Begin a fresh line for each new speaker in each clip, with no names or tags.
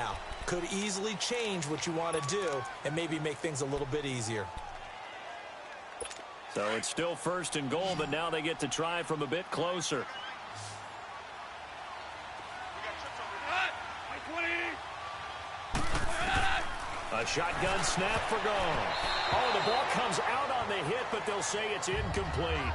now. Could easily change what you want to do and maybe make things a little bit easier.
So it's still 1st and goal, but now they get to try from a bit closer. A shotgun snap for goal. Oh, the ball comes out on the hit, but they'll say it's incomplete.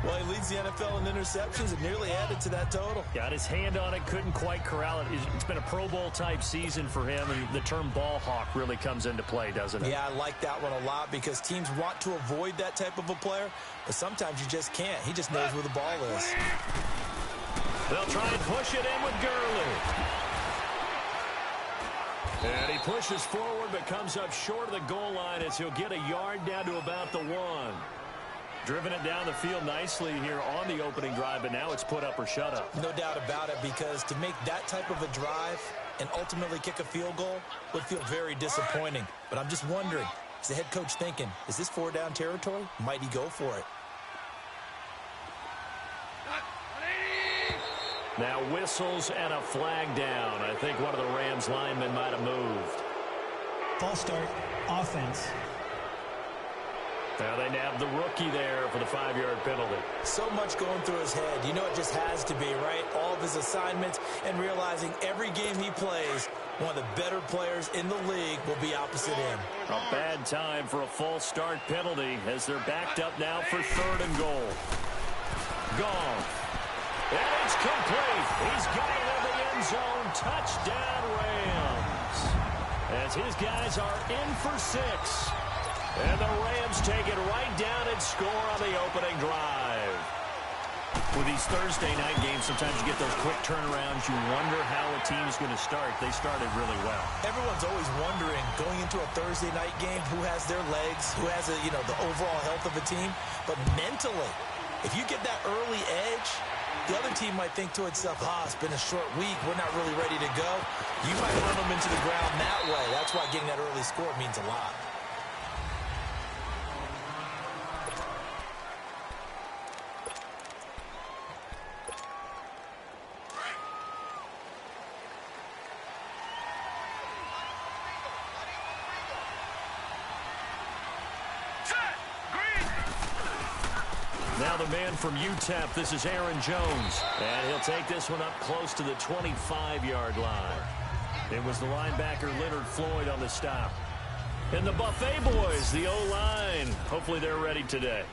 Well, he leads the NFL in interceptions and nearly added to that total.
Got his hand on it, couldn't quite corral it. It's been a Pro Bowl-type season for him, and the term ball hawk really comes into play, doesn't it?
Yeah, I like that one a lot because teams want to avoid that type of a player, but sometimes you just can't. He just knows where the ball is.
They'll try and push it in with Gurley. And he pushes forward but comes up short of the goal line as he'll get a yard down to about the 1. Driven it down the field nicely here on the opening drive, but now it's put up or shut up.
No doubt about it, because to make that type of a drive and ultimately kick a field goal would feel very disappointing. But I'm just wondering, is the head coach thinking, is this 4-down territory? Might he go for it?
Now whistles and a flag down. I think one of the Rams linemen might have moved.
False start, offense.
Now they nabbed the rookie there for the 5-yard penalty.
So much going through his head. You know it just has to be, right? All of his assignments and realizing every game he plays, one of the better players in the league will be opposite him.
A bad time for a false start penalty as they're backed up now for 3rd and goal. Gone. And it's complete. He's got it in the end zone. Touchdown, Rams. As his guys are in for 6. And the Rams take it right down and score on the opening drive. With these Thursday night games, sometimes you get those quick turnarounds. You wonder how a team's going to start. They started really well.
Everyone's always wondering, going into a Thursday night game, who has their legs, who has the overall health of a team. But mentally, if you get that early edge, the other team might think to itself, it's been a short week. We're not really ready to go. You might run them into the ground that way. That's why getting that early score means a lot.
Now the man from UTEP, this is Aaron Jones. And he'll take this one up close to the 25-yard line. It was the linebacker Leonard Floyd on the stop. And the Buffet boys, the O-line, hopefully they're ready today.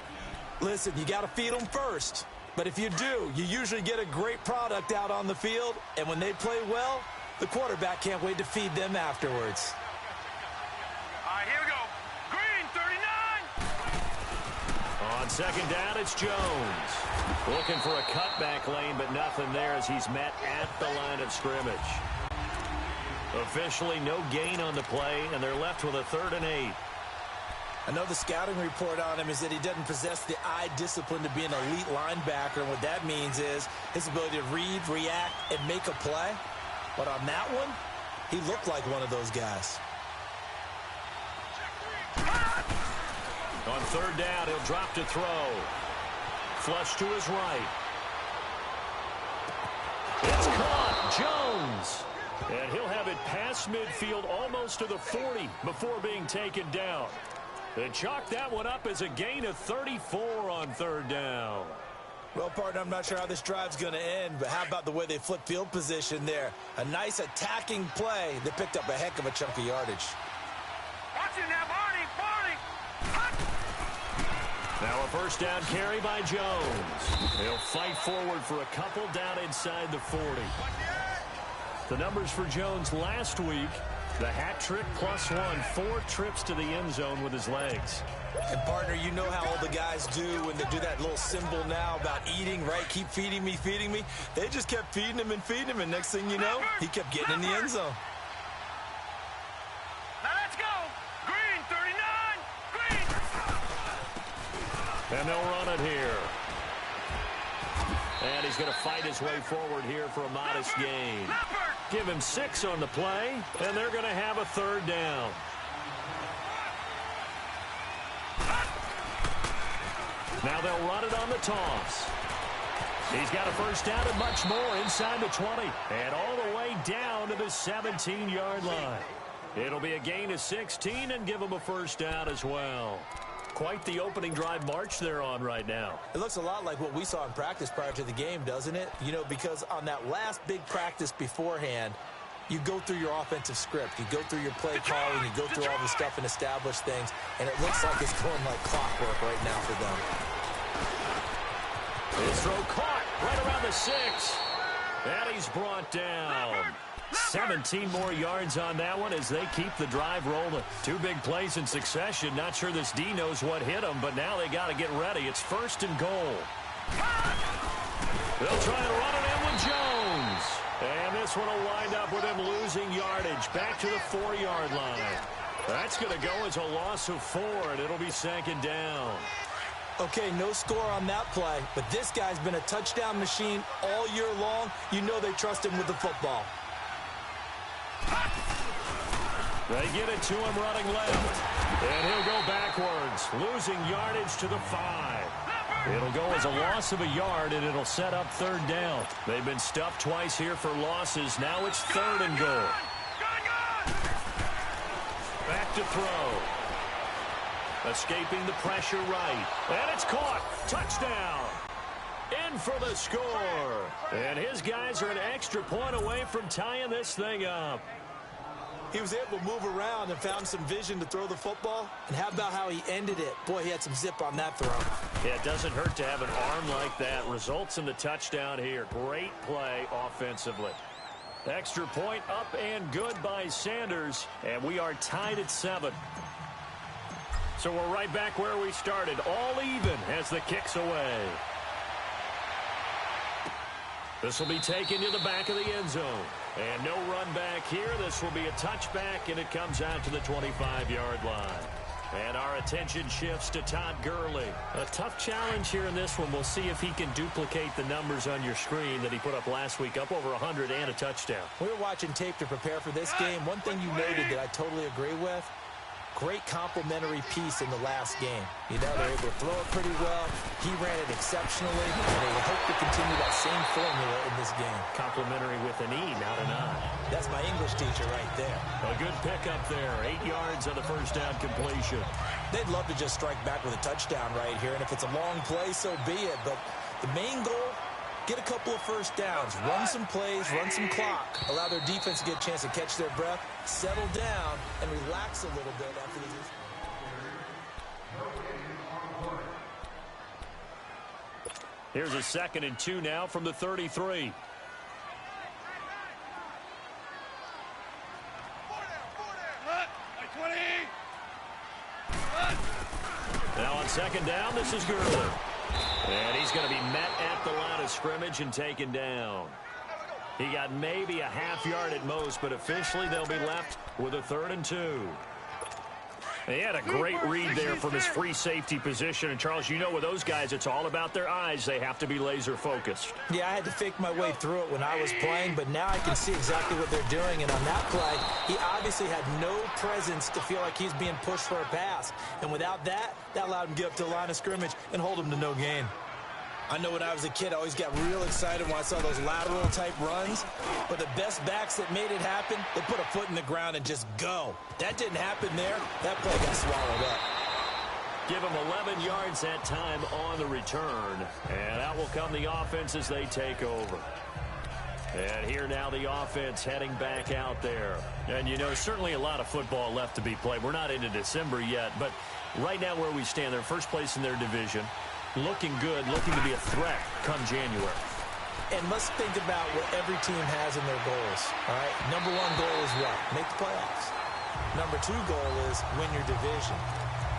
Listen, you got to feed them first. But if you do, you usually get a great product out on the field. And when they play well, the quarterback can't wait to feed them afterwards.
All right, here we go. Green, 39.
On 2nd down, it's Jones. Looking for a cutback lane, but nothing there as he's met at the line of scrimmage. Officially no gain on the play, and they're left with a 3rd and 8.
I know the scouting report on him is that he doesn't possess the eye discipline to be an elite linebacker. And what that means is his ability to read, react, and make a play. But on that one, he looked like one of those guys.
On 3rd down, he'll drop to throw. Flush to his right. It's caught. Jones. And he'll have it past midfield almost to the 40 before being taken down. They chalk that one up as a gain of 34 on 3rd down.
Well, partner, I'm not sure how this drive's going to end, but how about the way they flip field position there? A nice attacking play that picked up a heck of a chunk of yardage.
Watch it now, Barney, Barney.
Now a 1st down carry by Jones. He'll fight forward for a couple down inside the 40. The numbers for Jones last week, the hat trick +1, 4 trips to the end zone with his legs.
And, partner, you know how all the guys do when they do that little symbol now about eating, right? Keep feeding me, feeding me. They just kept feeding him, and next thing you know, he kept getting in the end zone.
Now let's go. Green, 39. Green.
And they'll run it here. And he's going to fight his way forward here for a modest gain. Give him 6 on the play, and they're going to have a 3rd down. Now they'll run it on the toss. He's got a first down and much more inside the 20. And all the way down to the 17-yard line. It'll be a gain of 16 and give him a first down as well. Quite the opening drive march they're on right now.
It looks a lot like what we saw in practice prior to the game, doesn't it? You know, because on that last big practice beforehand, you go through your offensive script. You go through your play calling. You go through all the stuff and establish things. And it looks like it's going like clockwork right now for them.
His throw caught right around the 6. And he's brought down. 17 more yards on that one as they keep the drive rolling. 2 big plays in succession. Not sure this D knows what hit them, but now they got to get ready. It's 1st and goal. They'll try and run it in with Jones. And this one will wind up with him losing yardage back to the 4-yard line. That's going to go as a loss of 4, and it'll be 2nd down.
Okay, no score on that play, but this guy's been a touchdown machine all year long. You know they trust him with the football.
They get it to him running left. And he'll go backwards, losing yardage to the 5. It'll go as a loss of a yard, and it'll set up 3rd down. They've been stuffed twice here for losses. Now it's 3rd and goal. Back to throw. Escaping the pressure right. And it's caught. Touchdown. In for the score. And his guys are an extra point away from tying this thing up.
He was able to move around and found some vision to throw the football. And how about how he ended it? Boy, he had some zip on that throw.
Yeah, it doesn't hurt to have an arm like that. Results in the touchdown here. Great play offensively. Extra point up and good by Sanders. And we are tied at 7. So we're right back where we started. All even as the kick's away. This will be taken to the back of the end zone. And no run back here. This will be a touchback, and it comes out to the 25-yard line. And our attention shifts to Todd Gurley. A tough challenge here in this one. We'll see if he can duplicate the numbers on your screen that he put up last week, up over 100 and a touchdown.
We were watching tape to prepare for this game. One thing you noted that I totally agree with, great complimentary piece in the last game. You know, they're able to throw it pretty well. He ran it exceptionally, and they hope to continue that same formula in this game.
Complimentary with an E, not an I.
That's my English teacher right there.
A good pickup there. 8 yards on the first down completion.
They'd love to just strike back with a touchdown right here, and if it's a long play, so be it. But the main goal, get a couple of first downs, run some plays, run some clock, allow their defense to get a chance to catch their breath, settle down, and relax a little bit after these.
Here's a 2nd and 2 now from the 33. Now on 2nd down, this is Gurley. And he's going to be met at the line of scrimmage and taken down. He got maybe a half yard at most, but officially they'll be left with a 3rd and 2. He had a great read there from his free safety position. And, Charles, you know with those guys, it's all about their eyes. They have to be laser focused.
Yeah, I had to fake my way through it when I was playing, but now I can see exactly what they're doing. And on that play, he obviously had no presence to feel like he's being pushed for a pass. And without that, that allowed him to get up to the line of scrimmage and hold him to no gain. I know when I was a kid, I always got real excited when I saw those lateral-type runs. But the best backs that made it happen, they put a foot in the ground and just go. That didn't happen there. That play got swallowed up.
Give him 11 yards that time on the return. And out will come the offense as they take over. And here now the offense heading back out there. And, you know, certainly a lot of football left to be played. We're not into December yet, but right now where we stand, they're first place in their division. Looking good, looking to be a threat come January.
And let's think about what every team has in their goals, all right? Number 1 goal is what? Make the playoffs. Number 2 goal is win your division.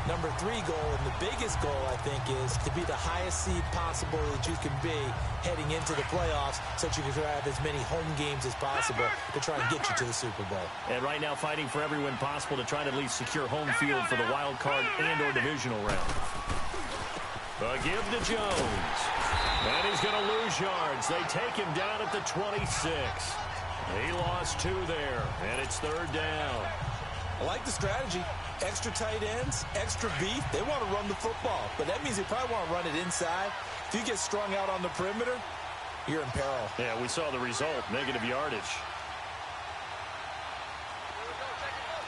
Number 3 goal, and the biggest goal, I think, is to be the highest seed possible that you can be heading into the playoffs so that you can have as many home games as possible to try and get you to the Super Bowl.
And right now fighting for every win possible to try to at least secure home field for the wild card and or divisional round. A give to Jones. And he's going to lose yards. They take him down at the 26. He lost 2 there, and it's 3rd down.
I like the strategy. Extra tight ends, extra beef. They want to run the football, but that means they probably want to run it inside. If you get strung out on the perimeter, you're in peril.
Yeah, we saw the result, negative yardage.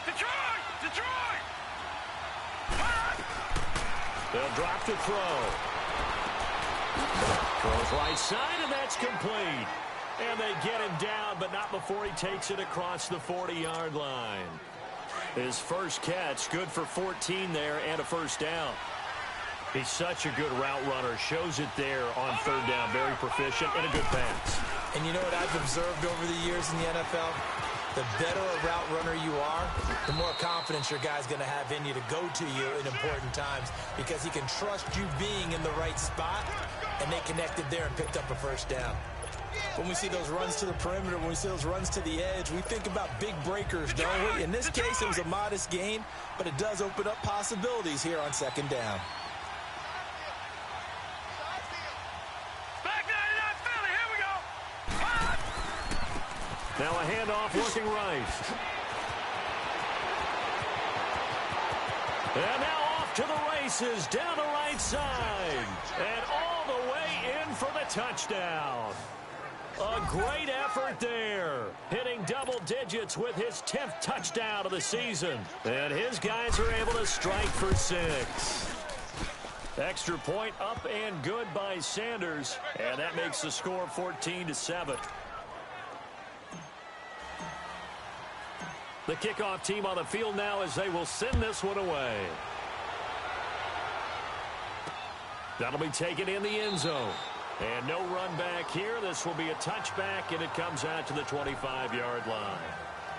Detroit!
They'll drop to throw. Throws right side, and that's complete. And they get him down, but not before he takes it across the 40-yard line. His first catch, good for 14 there and a first down. He's such a good route runner. Shows it there on third down. Very proficient and a good pass.
And you know what I've observed over the years in the NFL? The better a route runner you are, the more confidence your guy's going to have in you to go to you in important times because he can trust you being in the right spot, and they connected there and picked up a first down. When we see those runs to the perimeter, when we see those runs to the edge, we think about big breakers, don't we? In this case, it was a modest gain, but it does open up possibilities here on second down.
Now a handoff looking right. And now off to the races, down the right side. And all the way in for the touchdown. A great effort there. Hitting double digits with his 10th touchdown of the season. And his guys are able to strike for 6. Extra point up and good by Sanders. And that makes the score 14-7. The kickoff team on the field now as they will send this one away. That'll be taken in the end zone. And no run back here. This will be a touchback, and it comes out to the 25-yard line.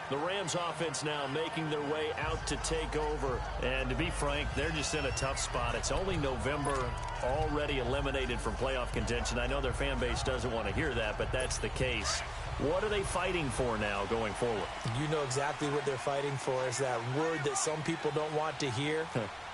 The Rams offense now making their way out to take over. And to be frank, they're just in a tough spot. It's only November, already eliminated from playoff contention. I know their fan base doesn't want to hear that, but that's the case. What are they fighting for now going forward?
You know exactly what they're fighting for. Is that word that some people don't want to hear,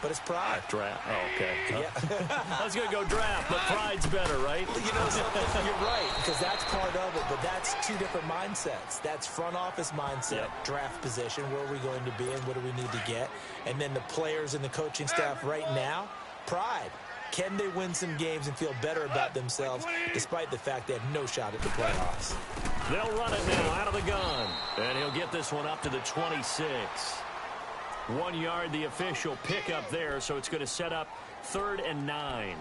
but it's pride.
Draft. Oh, okay.
Yeah.
I was going to go draft, but pride's better, right?
You know something? You're right, because that's part of it, but that's two different mindsets. That's front office mindset, draft position, where are we going to be and what do we need to get? And then the players and the coaching staff right now, pride. Can they win some games and feel better about themselves despite the fact they have no shot at the playoffs?
They'll run it now out of the gun. And he'll get this one up to the 26. 1 yard, the official pickup there, so it's going to set up 3rd and 9.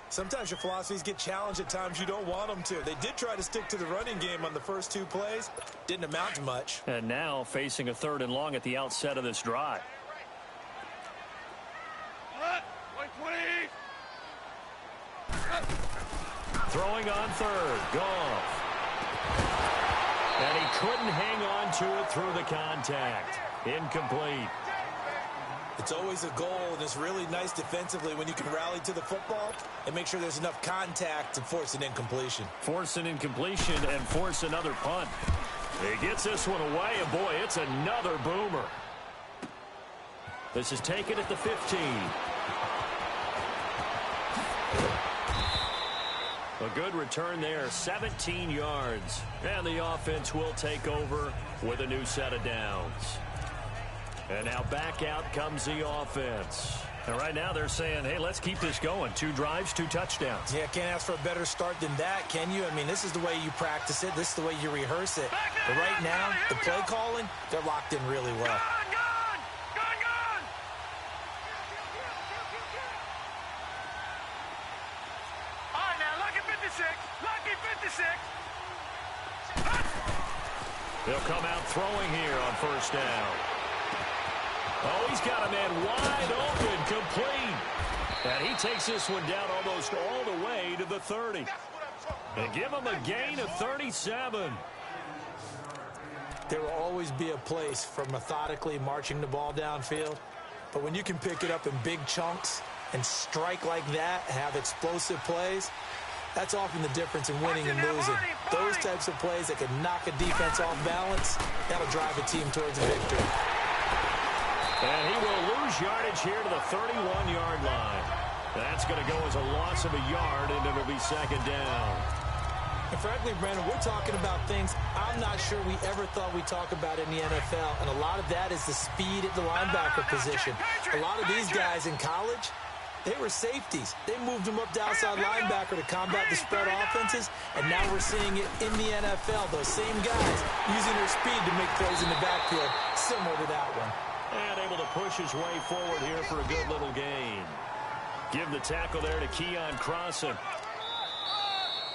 Sometimes your philosophies get challenged at times you don't want them to. They did try to stick to the running game on the first 2 plays. Didn't amount to much.
And now facing a 3rd and long at the outset of this drive. Throwing on 3rd. Goff. And he couldn't hang on to it through the contact. Incomplete.
It's always a goal, and it's really nice defensively when you can rally to the football and make sure there's enough contact to force an incompletion.
Force an incompletion and force another punt. He gets this one away, and boy, it's another boomer. This is taken at the 15. A good return there, 17 yards. And the offense will take over with a new set of downs. And now back out comes the offense. And right now they're saying, hey, let's keep this going. 2 drives, 2 touchdowns.
Yeah, can't ask for a better start than that, can you? I mean, this is the way you practice it. This is the way you rehearse it. But right now, the play calling, they're locked in really well.
They'll come out throwing here on first down. Oh, he's got a man wide open, complete. And he takes this one down almost all the way to the 30. And give him a gain of 37.
There will always be a place for methodically marching the ball downfield. But when you can pick it up in big chunks and strike like that, have explosive plays, that's often the difference in winning and losing. Those types of plays that can knock a defense off balance, that'll drive a team towards a victory.
And he will lose yardage here to the 31-yard line. That's going to go as a loss of a yard, and it'll be second down.
And frankly, Brandon, we're talking about things I'm not sure we ever thought we'd talk about in the NFL, and a lot of that is the speed at the linebacker position. A lot of these guys in college, They were safeties. They moved them up to outside linebacker to combat the spread offenses, and now we're seeing it in the NFL. Those same guys using their speed to make plays in the backfield, similar to that one.
And able to push his way forward here for a good little gain. Give the tackle there to Keon Crossan.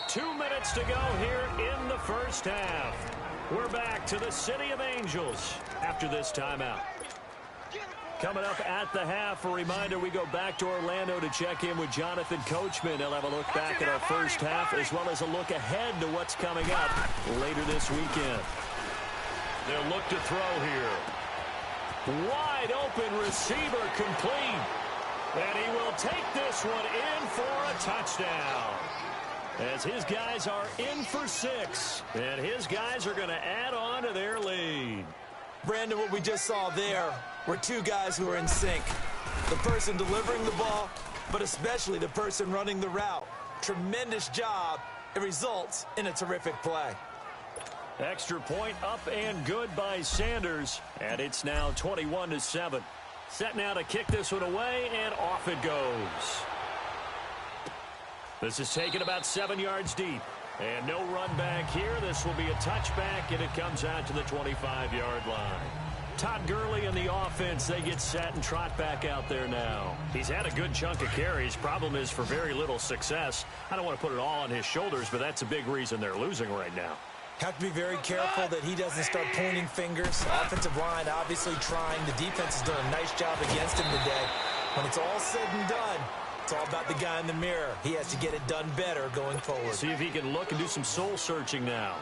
2 minutes to go here in the first half. We're back to the City of Angels after this timeout. Coming up at the half, a reminder, we go back to Orlando to check in with Jonathan Coachman. He'll have a look back at our first half as well as a look ahead to what's coming up later this weekend. They'll look to throw here. Wide open receiver complete. And he will take this one in for a touchdown. As his guys are in for 6. And his guys are going to add on to their lead.
Brandon, what we just saw there were two guys who are in sync. The person delivering the ball, but especially the person running the route. Tremendous job. It results in a terrific play.
Extra point up and good by Sanders. And it's now 21-7. Set now to kick this one away, and off it goes. This is taken about 7 yards deep. And no run back here. This will be a touchback, and it comes out to the 25-yard line. Todd Gurley and the offense, they get set and trot back out there now. He's had a good chunk of carries. Problem is for very little success. I don't want to put it all on his shoulders, but that's a big reason they're losing right now.
Have to be very careful that he doesn't start pointing fingers. Offensive line obviously trying. The defense has done a nice job against him today. When it's all said and done, it's all about the guy in the mirror. He has to get it done better going forward.
See if he can look and do some soul searching now.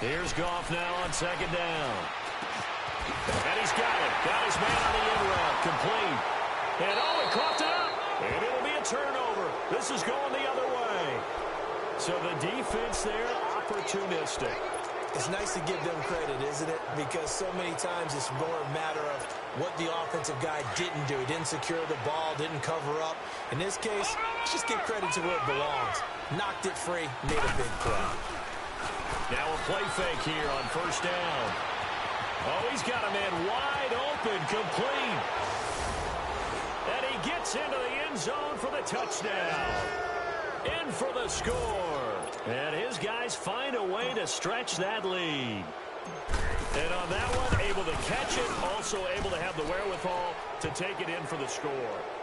Here's Goff now on second down. And he's got it. Got his man on the in route. Complete. And he caught it up. And it'll be a turnover. This is going the other way. So the defense there, opportunistic.
It's nice to give them credit, isn't it? Because so many times it's more a matter of what the offensive guy didn't do. He didn't secure the ball, didn't cover up. In this case, let's just give credit to where it belongs. Knocked it free, made a big play.
Now a play fake here on first down. Oh, he's got a man wide open, complete. And he gets into the end zone for the touchdown. In for the score. And his guys find a way to stretch that lead. And on that one, able to catch it, also able to have the wherewithal to take it in for the score.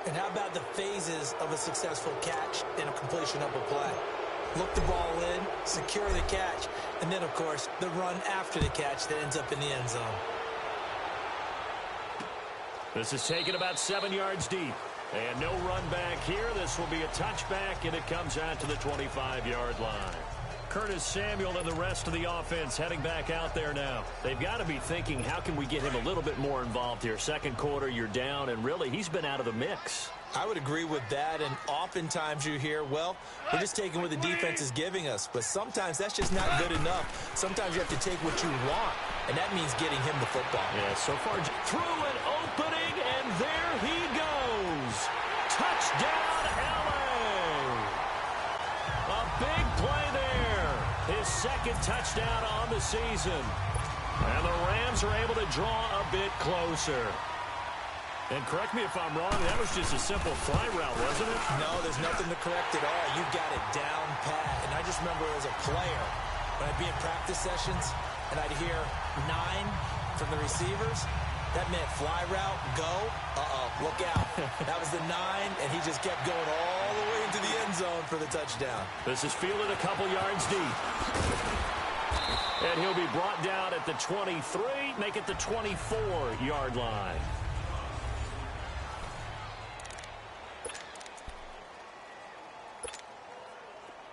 And how about the phases of a successful catch and a completion of a play? Look the ball in, secure the catch, and then, of course, the run after the catch that ends up in the end zone.
This is taken about 7 yards deep. And no run back here. This will be a touchback, and it comes out to the 25-yard line. Curtis Samuel and the rest of the offense heading back out there now. They've got to be thinking, how can we get him a little bit more involved here? Second quarter, you're down, and really, he's been out of the mix.
I would agree with that, and oftentimes you hear, well, we're just taking what the defense is giving us. But sometimes that's just not good enough. Sometimes you have to take what you want, and that means getting him the football.
Yeah, so far, through an opening, and there he goes. Touchdown, L.A. A big play there. His second touchdown on the season. And the Rams are able to draw a bit closer. And correct me if I'm wrong, that was just a simple fly route, wasn't it?
No, there's nothing to correct at all. You got it down pat. And I just remember as a player, when I'd be in practice sessions, and I'd hear 9 from the receivers, that meant fly route, go, look out. That was the 9, and he just kept going all the way into the end zone for the touchdown.
This is fielded a couple yards deep. And he'll be brought down at the 23, make it the 24-yard line.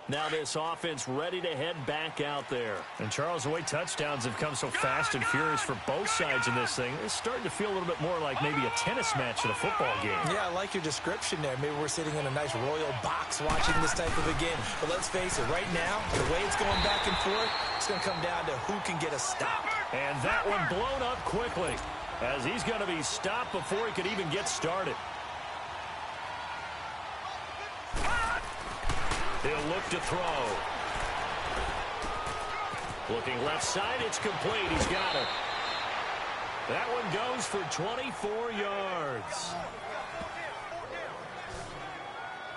Now this offense ready to head back out there. And Charles, the way touchdowns have come so fast and furious for both sides in this thing, it's starting to feel a little bit more like maybe a tennis match at a football game.
Yeah, I like your description there. Maybe we're sitting in a nice royal box watching this type of a game. But let's face it, right now, the way it's going back and forth, it's going to come down to who can get a stop.
And that one blown up quickly as he's going to be stopped before he could even get started. He'll look to throw. Looking left side, it's complete. He's got it. That one goes for 24 yards.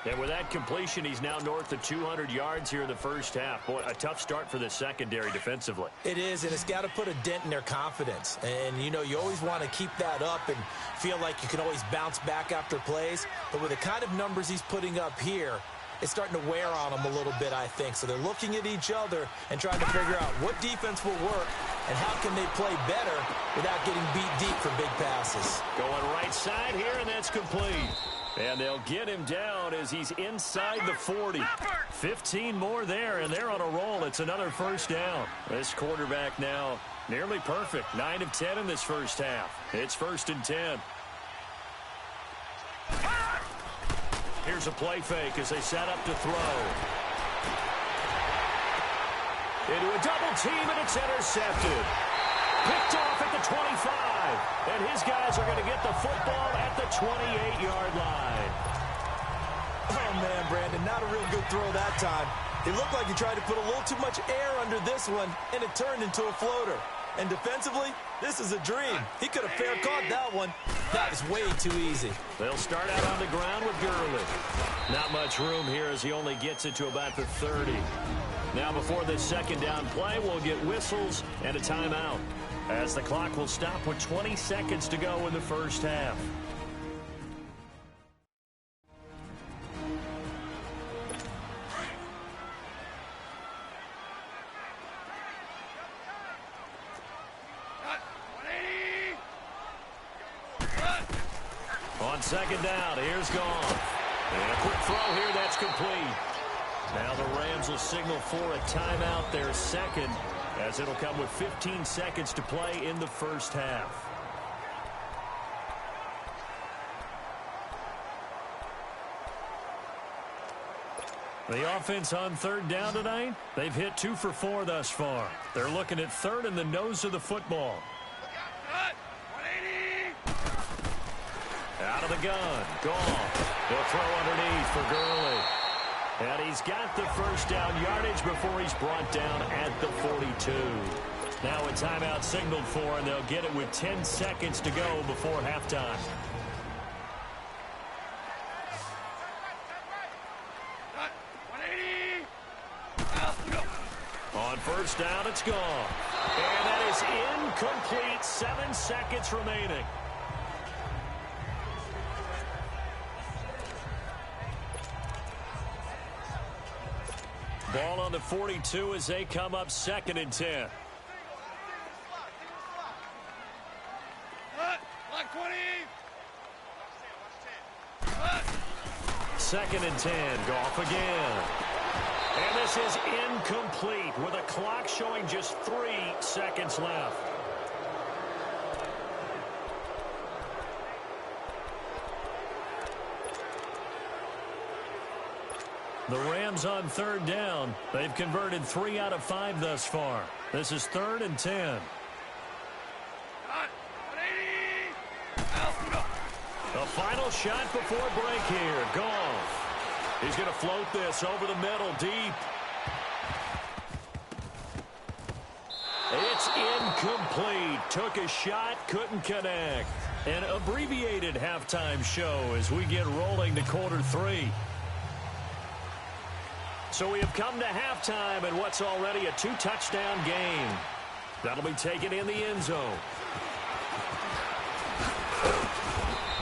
And with that completion, he's now north of 200 yards here in the first half. Boy, a tough start for the secondary defensively.
It is, and it's got to put a dent in their confidence. And, you know, you always want to keep that up and feel like you can always bounce back after plays. But with the kind of numbers he's putting up here, it's starting to wear on them a little bit, I think. So they're looking at each other and trying to figure out what defense will work and how can they play better without getting beat deep for big passes.
Going right side here, and that's complete. And they'll get him down as he's inside the 40. 15 more there, and they're on a roll. It's another first down. This quarterback now nearly perfect. 9 of 10 in this first half. It's 1st and 10. Here's a play fake as they set up to throw. Into a double team, and it's intercepted. Picked off at the 25. And his guys are going to get the football at the 28-yard line.
Oh, man, Brandon, not a real good throw that time. It looked like he tried to put a little too much air under this one, and it turned into a floater. And defensively, this is a dream. He could have fair caught that one. That was way too easy.
They'll start out on the ground with Gurley. Not much room here as he only gets it to about the 30. Now before this second down play, we'll get whistles and a timeout, as the clock will stop with 20 seconds to go in the first half. On second down, here's Goff. And a quick throw here, that's complete. Now the Rams will signal for a timeout, their second, as it'll come with 15 seconds to play in the first half. The offense on third down tonight, they've hit 2 for 4 thus far. They're looking at third in the nose of the football. Out of the gun, Goff. They'll throw underneath for Gurley. And he's got the first down yardage before he's brought down at the 42. Now a timeout signaled for, and they'll get it with 10 seconds to go before halftime. On first down, it's gone. And that is incomplete. 7 seconds remaining. Ball on the 42 as they come up 2nd and 10. Second and 10. Goff again. And this is incomplete with a clock showing just 3 seconds left. The Rams on third down. They've converted 3 out of 5 thus far. This is 3rd and 10. The final shot before break here. Goff. He's going to float this over the middle deep. It's incomplete. Took a shot, couldn't connect. An abbreviated halftime show as we get rolling to quarter 3. So we have come to halftime in what's already a 2-touchdown game. That'll be taken in the end zone.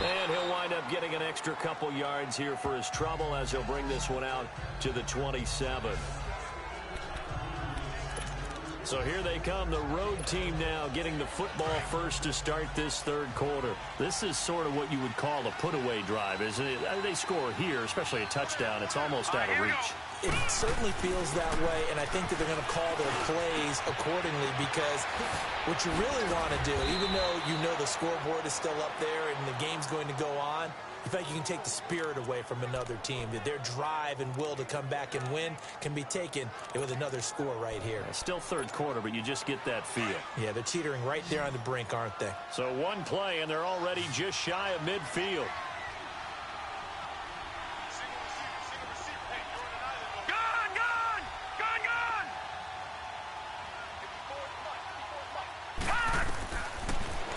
And he'll wind up getting an extra couple yards here for his trouble as he'll bring this one out to the 27. So here they come, the road team now getting the football first to start this third quarter. This is sort of what you would call a put-away drive, isn't it? They score here, especially a touchdown. It's almost out of reach.
It certainly feels that way, and I think that they're going to call their plays accordingly, because what you really want to do, even though you know the scoreboard is still up there and the game's going to go on, in fact, you can take the spirit away from another team, that their drive and will to come back and win can be taken with another score right here.
It's still third quarter, but you just get that feel.
Yeah, they're teetering right there on the brink, aren't they?
So one play, and they're already just shy of midfield.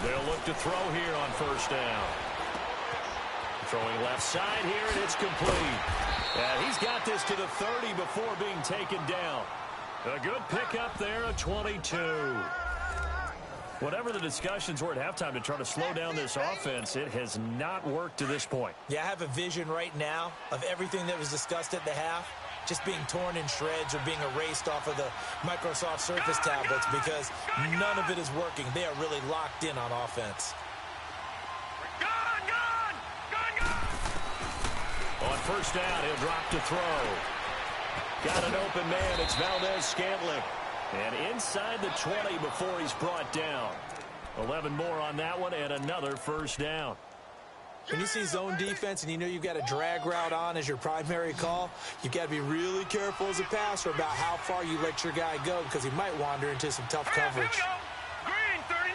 They'll look to throw here on first down. Throwing left side here, and it's complete. And he's got this to the 30 before being taken down. A good pickup there, a 22. Whatever the discussions were at halftime to try to slow down this offense, it has not worked to this point.
Yeah, I have a vision right now of everything that was discussed at the half just being torn in shreds or being erased off of the Microsoft Surface tablets because none of it is working. They are really locked in on offense.
On first down, he'll drop to throw. Got an open man. It's Valdez-Scantling. And inside the 20 before he's brought down. 11 more on that one and another first down.
When you see zone defense and you know you've got a drag route on as your primary call, you've got to be really careful as a passer about how far you let your guy go because he might wander into some tough coverage.
Green 39,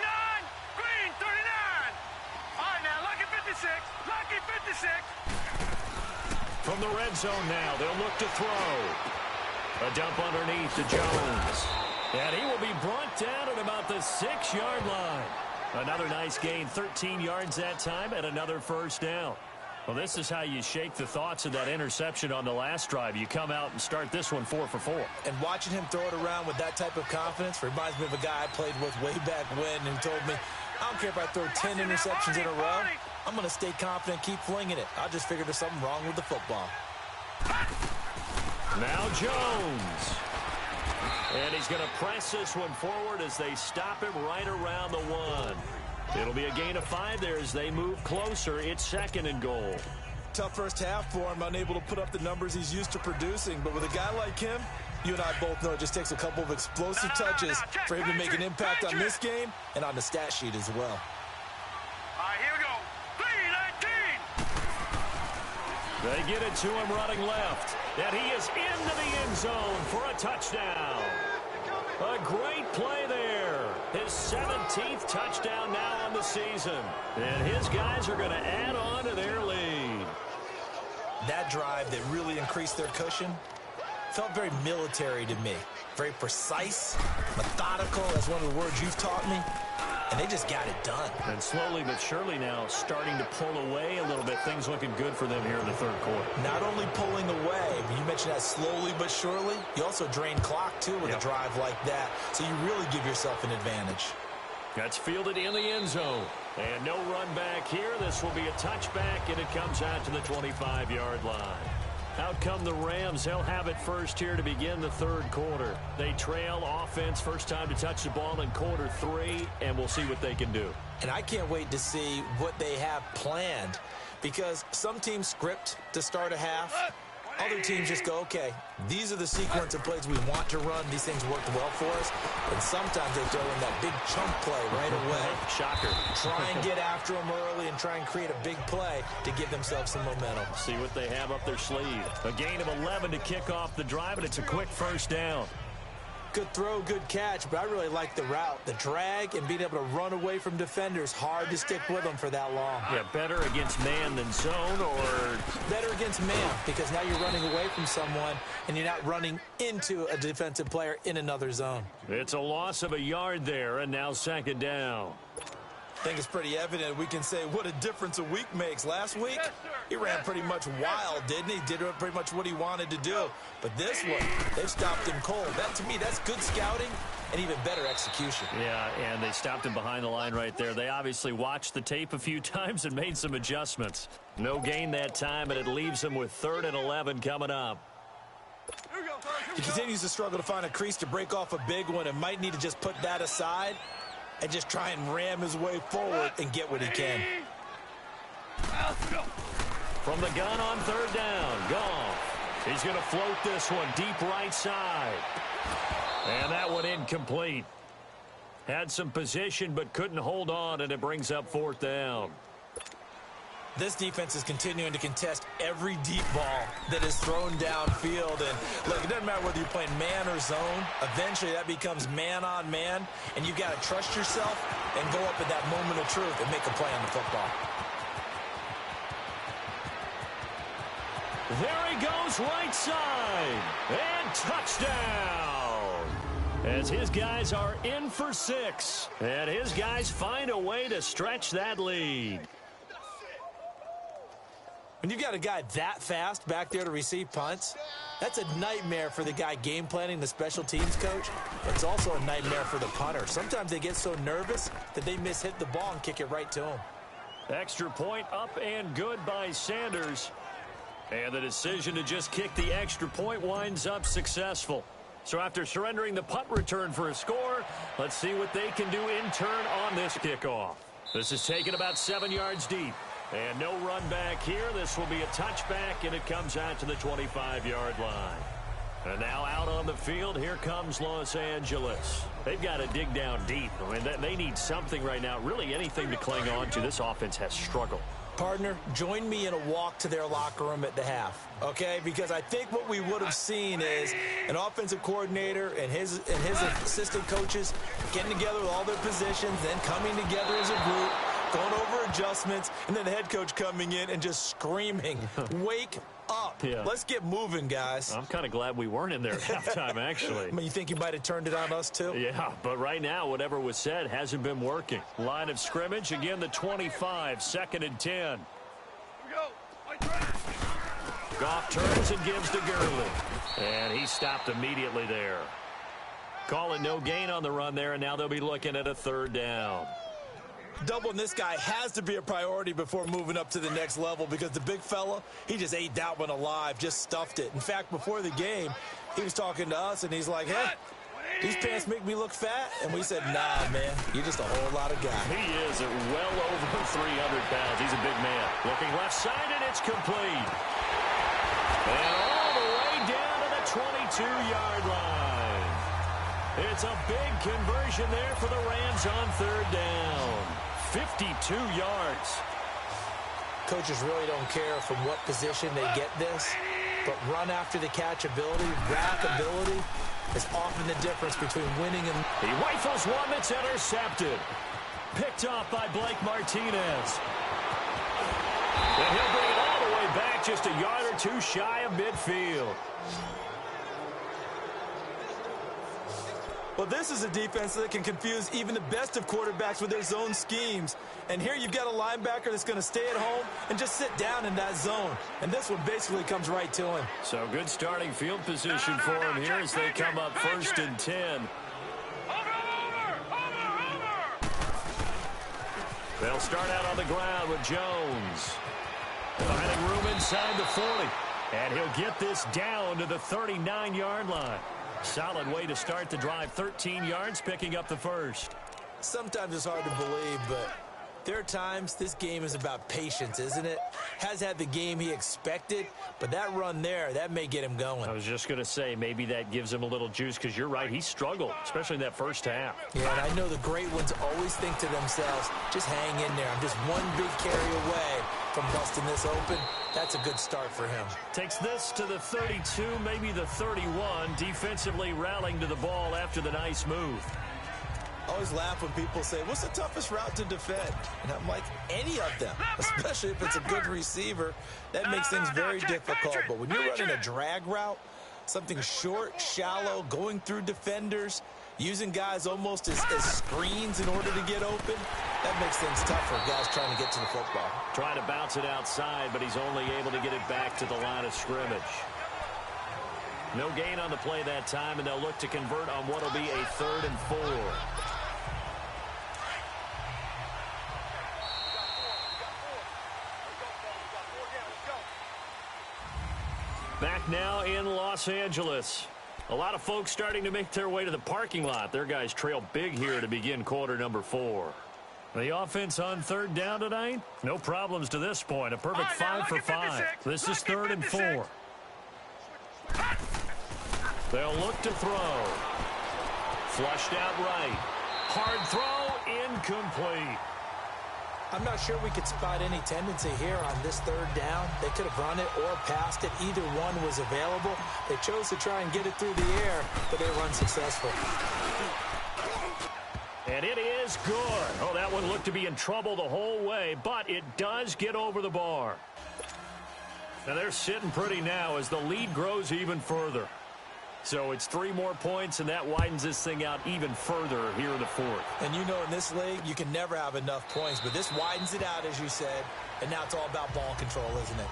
green 39. All right, now, lucky 56, lucky 56.
From the red zone now, they'll look to throw. A dump underneath to Jones. And he will be brought down at about the 6-yard line. Another nice gain, 13 yards that time, and another first down. Well, this is how you shake the thoughts of that interception on the last drive. You come out and start this one 4 for 4.
And watching him throw it around with that type of confidence reminds me of a guy I played with way back when who told me, I don't care if I throw 10 interceptions in a row. I'm going to stay confident, keep flinging it. I just figured there's something wrong with the football.
Now Jones. And he's going to press this one forward as they stop him right around the 1. It'll be a gain of 5 there as they move closer. It's 2nd and goal.
Tough first half for him, unable to put up the numbers he's used to producing. But with a guy like him, you and I both know it just takes a couple of explosive touches for him to make an impact on this game and on the stat sheet as well.
All right, here we go. 3-19.
They get it to him running left. And he is into the end zone for a touchdown. A great play there. His 17th touchdown now on the season. And his guys are going to add on to their lead.
That drive that really increased their cushion felt very military to me. Very precise, methodical, that's one of the words you've taught me. And they just got it done.
And slowly but surely now starting to pull away a little bit. Things looking good for them here in the third quarter.
Not only pulling away, but you mentioned that slowly but surely. You also drain clock, too, with a drive like that. So you really give yourself an advantage.
That's fielded in the end zone. And no run back here. This will be a touchback, and it comes out to the 25-yard line. Out come the Rams. They'll have it first here to begin the third quarter. They trail offense, first time to touch the ball in quarter 3, and we'll see what they can do.
And I can't wait to see what they have planned because some teams script to start a half. Other teams just go, okay, these are the sequence of plays we want to run. These things worked well for us. And sometimes they throw in that big chunk play right away.
Shocker.
Try and get after them early and try and create a big play to give themselves some momentum.
See what they have up their sleeve. A gain of 11 to kick off the drive, and it's a quick first down.
Good throw, good catch, but I really like the route. The drag and being able to run away from defenders, hard to stick with them for that long.
Yeah, better against man than zone, or
better against man because now you're running away from someone and you're not running into a defensive player in another zone.
It's a loss of a yard there, and now 2nd down.
I think it's pretty evident we can say what a difference a week makes. Last week, he ran pretty much wild, didn't he? Did pretty much what he wanted to do. But this one, they've stopped him cold. That, to me, that's good scouting and even better execution.
Yeah, and they stopped him behind the line right there. They obviously watched the tape a few times and made some adjustments. No gain that time, and it leaves him with 3rd and 11 coming up.
He continues to struggle to find a crease to break off a big one and might need to just put that aside and just try and ram his way forward and get what he can.
From the gun on 3rd down, Goff. He's going to float this one deep right side. And that one incomplete. Had some position but couldn't hold on, and it brings up 4th down.
This defense is continuing to contest every deep ball that is thrown downfield. And look, it doesn't matter whether you're playing man or zone. Eventually, that becomes man on man. And you've got to trust yourself and go up at that moment of truth and make a play on the football.
There he goes right side. And touchdown. as his guys are in for 6. And his guys find a way to stretch that lead.
When you've got a guy that fast back there to receive punts, that's a nightmare for the guy game planning, the special teams coach. It's also a nightmare for the punter. Sometimes they get so nervous that they hit the ball and kick it right to him.
Extra point up and good by Sanders. And the decision to just kick the extra point winds up successful. So after surrendering the punt return for a score, let's see what they can do in turn on this kickoff. This is taken about 7 yards deep. And no run back here. This will be a touchback, and it comes out to the 25-yard line. And now out on the field, here comes Los Angeles. They've got to dig down deep. I mean, they need something right now, really anything to cling on to. This offense has struggled.
Partner, join me in a walk to their locker room at the half, okay? Because I think what we would have seen is an offensive coordinator and his assistant coaches getting together with all their positions, then coming together as a group, going over adjustments, and then the head coach coming in and just screaming, wake up. Yeah. Let's get moving, guys.
I'm kind of glad we weren't in there at halftime, actually.
I mean, you think he might have turned it on us, too?
Yeah, but right now, whatever was said hasn't been working. Line of scrimmage, again, the 25, 2nd and 10. Goff turns and gives to Gurley. And he stopped immediately there. Call it no gain on the run there, and now they'll be looking at a 3rd down.
Doubling this guy has to be a priority before moving up to the next level because the big fella, he just ate that one alive, just stuffed it. In fact, before the game, he was talking to us, and he's like, hey, these pants make me look fat? And we said, nah, man, you're just a whole lot of guy.
He is at well over 300 pounds. He's a big man. Looking left side, and it's complete. And all the way down to the 22-yard line. It's a big conversion there for the Rams on 3rd down. 52 yards.
Coaches really don't care from what position they get this, but run after the catch ability, rack ability is often the difference between winning and...
He rifles one that's intercepted. Picked off by Blake Martinez. And he'll bring it all the way back just a yard or 2 shy of midfield.
Well, this is a defense that can confuse even the best of quarterbacks with their zone schemes. And here you've got a linebacker that's going to stay at home and just sit down in that zone. And this one basically comes right to him.
So good starting field position for him here as they come up 1st and 10. They'll start out on the ground with Jones. Finding room inside the 40. And he'll get this down to the 39-yard line. Solid way to start the drive. 13 yards, picking up the 1st.
Sometimes it's hard to believe, but there are times this game is about patience, isn't it? Has had the game he expected, but that run there, that may get him going.
I was just going to say, maybe that gives him a little juice, because you're right, he struggled, especially in that first half.
Yeah, and I know the great ones always think to themselves, just hang in there. I'm just one big carry away from busting this open. That's a good start for him.
Takes this to the 32, maybe the 31, defensively rallying to the ball after the nice move.
I always laugh when people say, what's the toughest route to defend? And I'm like, any of them, especially if it's a good receiver. That makes things very difficult. But when you're running a drag route, something short, shallow, going through defenders, using guys almost as screens in order to get open, that makes things tough for guys trying to get to the football.
Trying to bounce it outside, but he's only able to get it back to the line of scrimmage. No gain on the play that time, and they'll look to convert on what will be a 3rd and 4. Back now in Los Angeles. A lot of folks starting to make their way to the parking lot. Their guys trail big here to begin quarter number 4. The offense on 3rd down tonight, no problems to this point. A perfect 5 for 5. This is 3rd and 4. They'll look to throw. Flushed out right. Hard throw, incomplete.
I'm not sure we could spot any tendency here on this 3rd down. They could have run it or passed it. Either one was available. They chose to try and get it through the air, but they were unsuccessful.
And it is good. Oh, that one looked to be in trouble the whole way, but it does get over the bar. And they're sitting pretty now as the lead grows even further. So it's 3 more points, and that widens this thing out even further here in the fourth.
And you know in this league, you can never have enough points, but this widens it out, as you said, and now it's all about ball control, isn't it?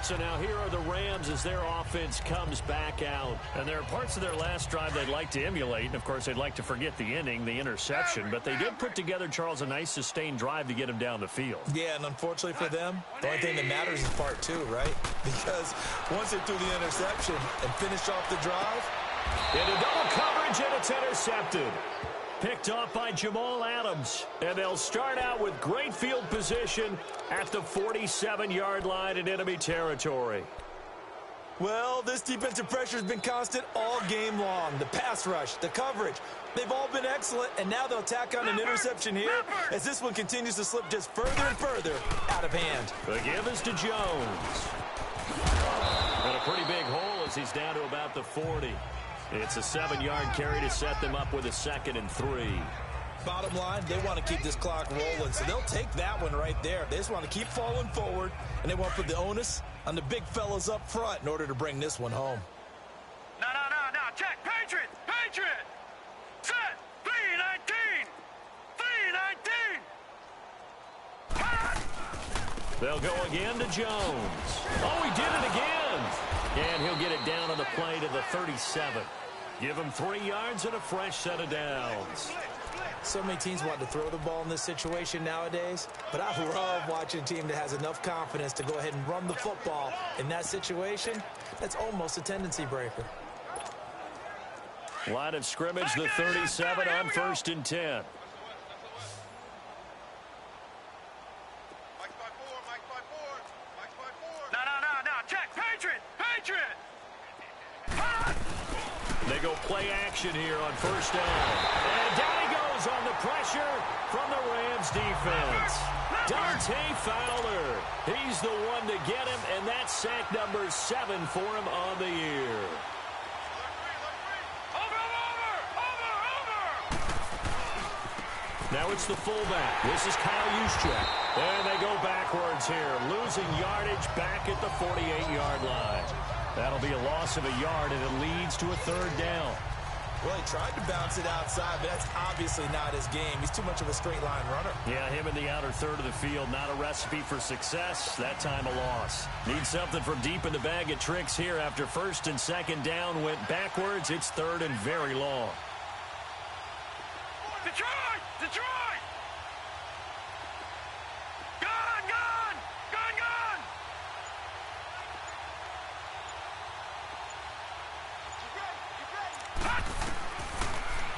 So now here are the Rams as their offense comes back out. And there are parts of their last drive they'd like to emulate. And, of course, they'd like to forget the inning, the interception. But they did put together, Charles, a nice sustained drive to get him down the field.
Yeah, and unfortunately for them, the only thing that matters is part 2, right? Because once they threw the interception and finished off the drive.
Into double coverage, and it's intercepted. Picked off by Jamal Adams. And they'll start out with great field position at the 47-yard line in enemy territory.
Well, this defensive pressure has been constant all game long. The pass rush, the coverage, they've all been excellent, and now they'll tack on an interception here as this one continues to slip just further and further out of hand.
The give is to Jones. And a pretty big hole as he's down to about the 40. It's a 7-yard carry to set them up with a 2nd and 3.
Bottom line, they want to keep this clock rolling, so they'll take that one right there. They just want to keep falling forward, and they want to put the onus on the big fellas up front in order to bring this one home.
No. Check. Patriot. Set. 3-19. 3-19.
They'll go again to Jones. Oh, he did it again. And he'll get it down on the play to the 37. Give him 3 yards and a fresh set of downs.
So many teams want to throw the ball in this situation nowadays, but I love watching a team that has enough confidence to go ahead and run the football in that situation. That's almost a tendency breaker.
Line of scrimmage, the 37 on 1st and 10.
No. Check. Patriot.
They go play action here on 1st down. And down he goes on the pressure from the Rams defense. Dante Fowler. He's the one to get him, and that's sack number 7 for him on the year.
Over.
Now it's the fullback. This is Kyle Juszczyk. And they go backwards here, losing yardage back at the 48-yard line. That'll be a loss of a yard, and it leads to a 3rd down.
Well, he tried to bounce it outside, but that's obviously not his game. He's too much of a straight-line runner.
Yeah, him in the outer third of the field, not a recipe for success. That time a loss. Need something from deep in the bag of tricks here after 1st and 2nd down went backwards. It's 3rd and very long.
Detroit! Gone!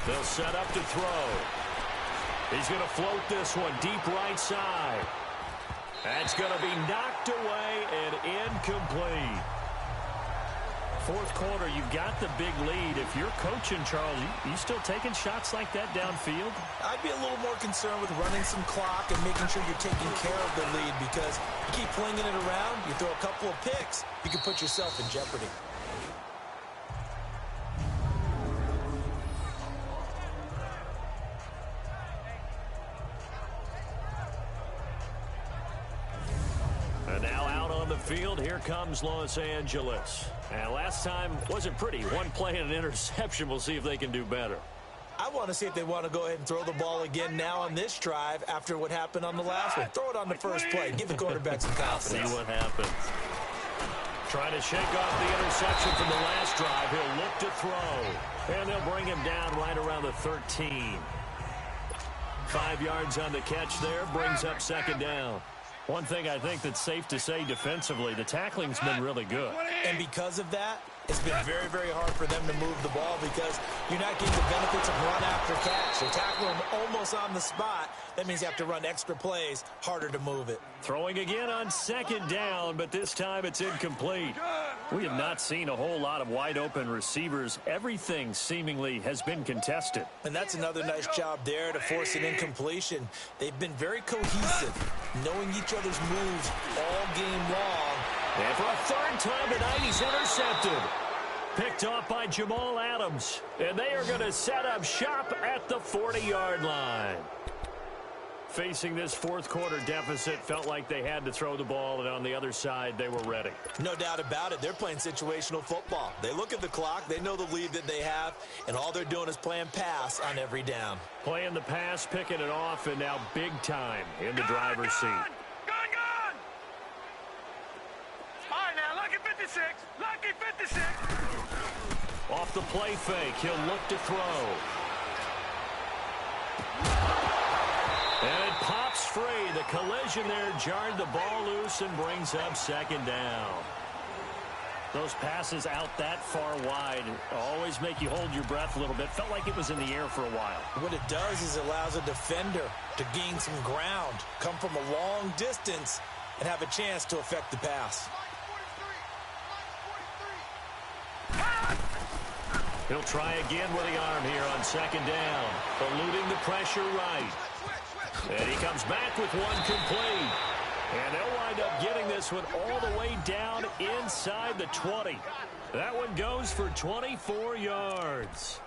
They'll set up to throw. He's going to float this one deep right side. That's going to be knocked away and incomplete. 4th quarter, you've got the big lead. If you're coaching, Charles, you still taking shots like that downfield?
I'd be a little more concerned with running some clock and making sure you're taking care of the lead, because you keep flinging it around, you throw a couple of picks, you can put yourself in jeopardy.
And now out on the field, here comes Los Angeles. And last time wasn't pretty. One play and an interception. We'll see if they can do better.
I want to see if they want to go ahead and throw the ball again now on this drive after what happened on the last one. Throw it on the first play. Give the quarterback some confidence.
See what happens. Trying to shake off the interception from the last drive. He'll look to throw. And they'll bring him down right around the 13. 5 yards on the catch there. Brings up 2nd down. One thing I think that's safe to say defensively, the tackling's been really good.
And because of that, it's been very, very hard for them to move the ball because you're not getting the benefits of run after catch. You're tackling them almost on the spot. That means you have to run extra plays, harder to move it.
Throwing again on 2nd down, but this time it's incomplete. We have not seen a whole lot of wide-open receivers. Everything seemingly has been contested.
And that's another nice job there to force an incompletion. They've been very cohesive, knowing each other's moves all game long.
And for a 3rd time tonight, he's intercepted. Picked off by Jamal Adams. And they are going to set up shop at the 40-yard line. Facing this fourth quarter deficit, felt like they had to throw the ball, and on the other side, they were ready.
No doubt about it. They're playing situational football. They look at the clock, they know the lead that they have, and all they're doing is playing pass on every down.
Playing the pass, picking it off, and now big time in the driver's seat.
Gone! All right, now, lucky 56. Lucky 56.
Off the play fake, he'll look to throw. And it pops free. The collision there jarred the ball loose and brings up second down. Those passes out that far wide always make you hold your breath a little bit. Felt like it was in the air for a while.
What it does is it allows a defender to gain some ground, come from a long distance, and have a chance to affect the pass.
He'll try again with the arm here on second down, eluding the pressure right. And he comes back with one complete. And they'll wind up getting this one all the way down inside the 20. That one goes for 24 yards.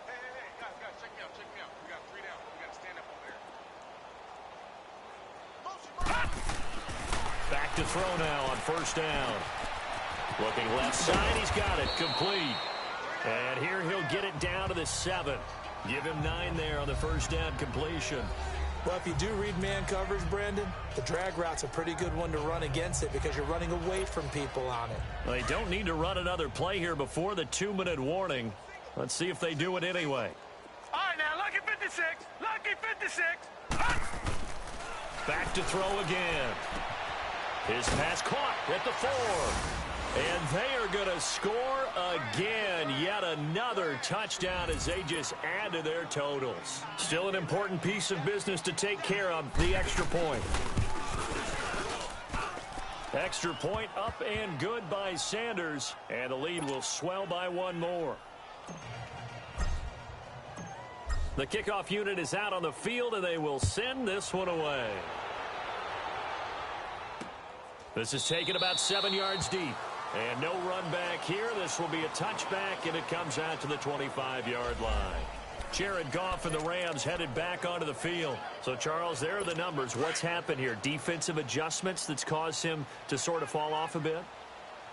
Hey, guys, check me out. We got 3 down. We got to stand up over there.
Back to throw now on first down. Looking left side, he's got it, complete. And here he'll get it down to the 7. Give him 9 there on the first down completion.
Well, if you do read man coverage, Brandon, the drag route's a pretty good one to run against it because you're running away from people on it.
They don't need to run another play here before the 2-minute warning. Let's see if they do it anyway.
All right, now, lucky 56. Lucky 56.
Back to throw again. His pass caught at the 4. And they are going to score again. Yet another touchdown as they just add to their totals. Still an important piece of business to take care of, the extra point. Extra point up and good by Sanders. And the lead will swell by 1 more. The kickoff unit is out on the field, and they will send this one away. This is taken about 7 yards deep. And no run back here. This will be a touchback, and it comes out to the 25-yard line. Jared Goff and the Rams headed back onto the field. So, Charles, there are the numbers. What's happened here? Defensive adjustments that's caused him to sort of fall off a bit?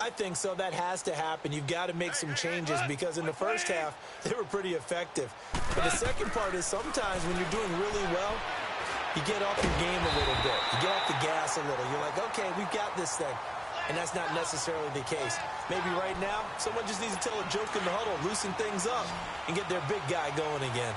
I think so. That has to happen. You've got to make some changes because in the first half, they were pretty effective. But the second part is sometimes when you're doing really well, you get off your game a little bit. You get off the gas a little. You're like, okay, we've got this thing. And that's not necessarily the case. Maybe right now, someone just needs to tell a joke in the huddle, loosen things up, and get their big guy going again.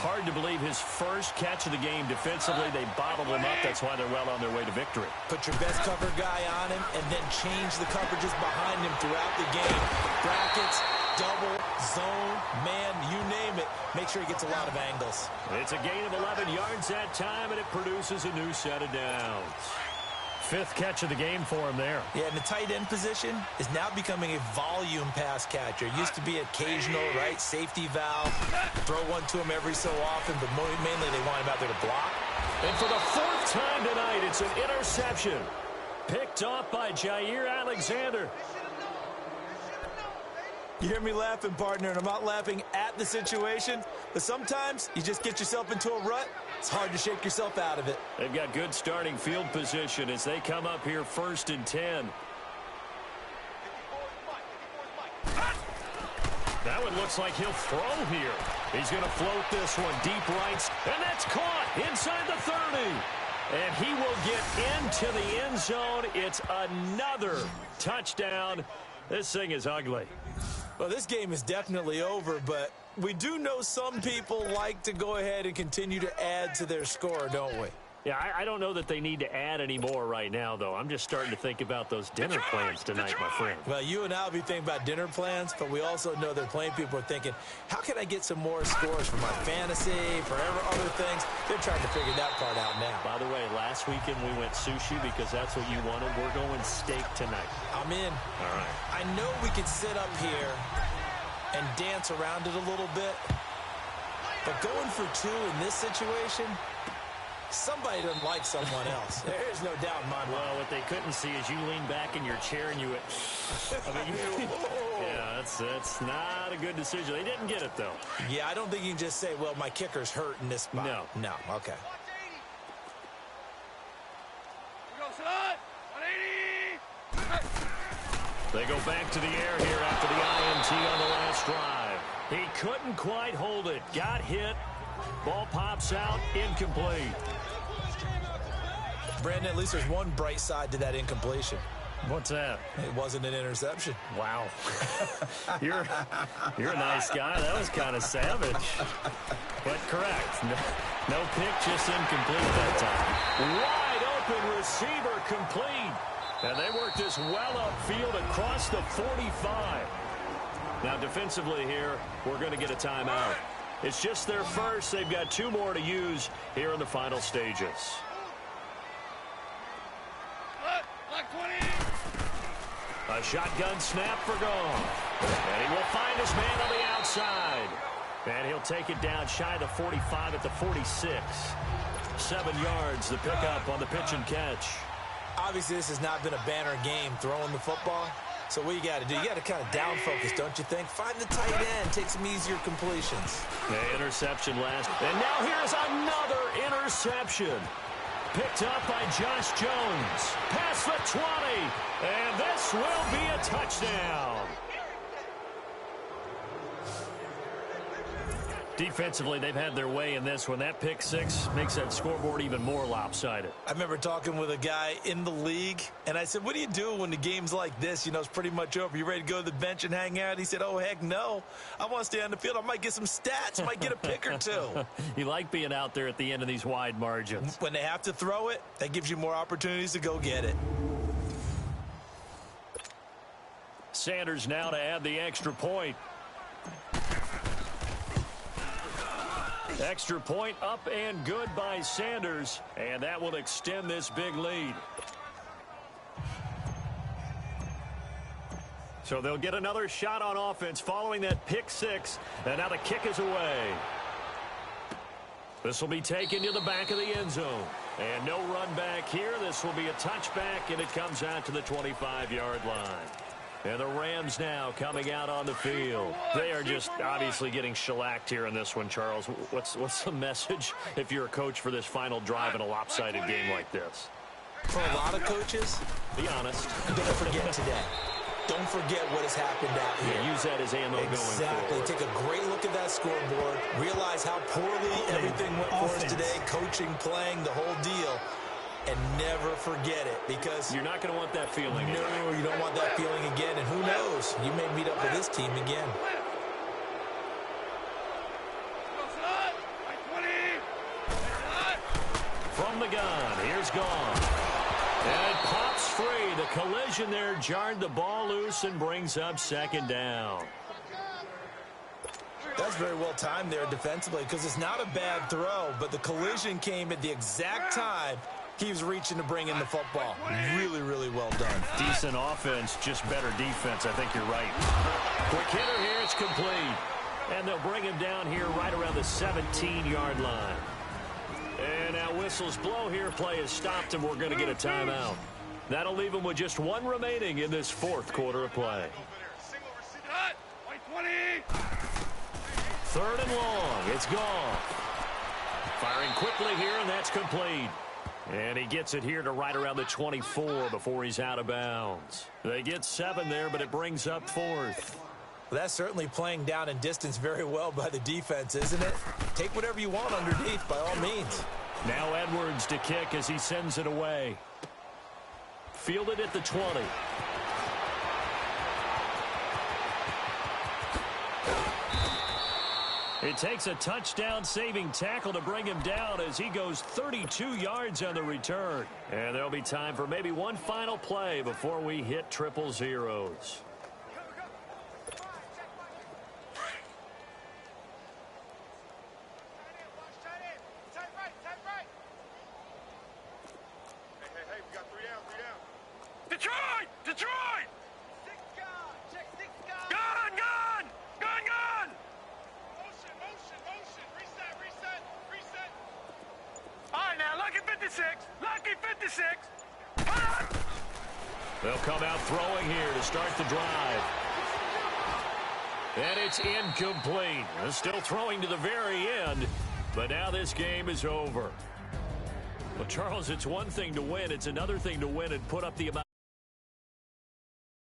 Hard to believe his first catch of the game defensively. They bottled him up. That's why they're well on their way to victory.
Put your best cover guy on him, and then change the coverages behind him throughout the game. Brackets, double, zone, man, you name it. Make sure he gets a lot of angles.
It's a gain of 11 yards that time, and it produces a new set of downs. 5th catch of the game for him there.
Yeah, and the tight end position is now becoming a volume pass catcher. It used to be occasional, right? Safety valve. Throw one to him every so often, but mainly they want him out there to block.
And for the 4th time tonight, it's an interception. Picked off by Jair Alexander.
You hear me laughing, partner, and I'm not laughing at the situation, but sometimes you just get yourself into a rut. It's hard to shake yourself out of it.
They've got good starting field position as they come up here 1st and 10. That one looks like he'll throw here. He's going to float this one deep right, and that's caught inside the 30. And he will get into the end zone. It's another touchdown. This thing is ugly.
Well, this game is definitely over, but we do know some people like to go ahead and continue to add to their score, don't we?
Yeah, I don't know that they need to add any more right now, though. I'm just starting to think about those dinner plans tonight, my friend.
Well, you and I will be thinking about dinner plans, but we also know that plenty of people are thinking, how can I get some more scores for my fantasy, for other things? They're trying to figure that part out now.
By the way, last weekend we went sushi because that's what you wanted. We're going steak tonight.
I'm in.
All right.
I know we could sit up here and dance around it a little bit, but going for 2 in this situation, Somebody doesn't like someone else. There's no doubt in my mind.
Well, what they couldn't see is you lean back in your chair and you went, I mean, yeah, that's not a good decision. They didn't get it, though.
Yeah, I don't think you can just say, well, my kicker's hurt in this spot. No, okay.
They go back to the air here after the INT on the last drive. He couldn't quite hold it. Got hit. Ball pops out. Incomplete.
Brandon, at least there's one bright side to that incompletion.
What's that?
It wasn't an interception.
Wow. You're a nice guy. That was kind of savage. But correct. No pick, just incomplete that time. Wide open receiver complete. And they worked this well upfield across the 45. Now defensively here, we're going to get a timeout. It's just their first. They've got 2 more to use here in the final stages. A shotgun snap for Gone. And he will find his man on the outside. And he'll take it down shy of the 45 at the 46. 7 yards, the pickup on the pitch and catch.
Obviously, this has not been a banner game throwing the football. So what you got to do, you got to kind of down focus, don't you think? Find the tight end, take some easier completions.
The interception last. And now here's another interception. Picked up by Josh Jones. Past the 20. And this will be a touchdown. Defensively, they've had their way in this one. That pick 6 makes that scoreboard even more lopsided.
I remember talking with a guy in the league, and I said, what do you do when the game's like this? You know, it's pretty much over. You ready to go to the bench and hang out? He said, oh, heck no. I want to stay on the field. I might get some stats. I might get a pick or 2.
You like being out there at the end of these wide margins.
When they have to throw it, that gives you more opportunities to go get it.
Sanders now to add the extra point. Extra point up and good by Sanders, and that will extend this big lead. So they'll get another shot on offense following that pick 6, and now the kick is away. This will be taken to the back of the end zone, and no run back here. This will be a touchback, and it comes out to the 25-yard line. And the Rams now coming out on the field. They are just obviously getting shellacked here in this one, Charles. What's the message if you're a coach for this final drive in a lopsided game like this?
For a lot of coaches,
be honest.
Don't forget today. Don't forget what has happened out here.
Yeah, use that as ammo going forward.
Exactly. Take a great look at that scoreboard. Realize how poorly everything went for us today. Coaching, playing, the whole deal. And never forget it, because
you're not going to want that feeling again.
No, you don't want that feeling again. And who knows? You may meet up with this team again.
From the gun, here's Gone. And it pops free. The collision there jarred the ball loose and brings up 2nd down.
That's very well timed there defensively, because it's not a bad throw, but the collision came at the exact time he was reaching to bring in the football. Really, really well done.
Decent offense, just better defense. I think you're right. Quick hitter here. It's complete. And they'll bring him down here right around the 17-yard line. And now whistles blow here. Play is stopped, and we're going to get a timeout. That'll leave him with just 1 remaining in this 4th quarter of play. 3rd and long. It's Gone. Firing quickly here, and that's complete. And he gets it here to right around the 24 before he's out of bounds. They get 7 there, but it brings up 4th.
Well, that's certainly playing down in distance very well by the defense, isn't it? Take whatever you want underneath, by all means.
Now Edwards to kick as he sends it away. Fielded at the 20. It takes a touchdown-saving tackle to bring him down as he goes 32 yards on the return. And there'll be time for maybe one final play before we hit triple zeros.
Detroit! Detroit! Gone! Motion! Reset! All right, now, look 56. Lucky 56. Hold on.
They'll come out throwing here to start the drive. And it's incomplete. Still throwing to the very end, but now this game is over. Well, Charles, it's one thing to win. It's another thing to win and put up the amount.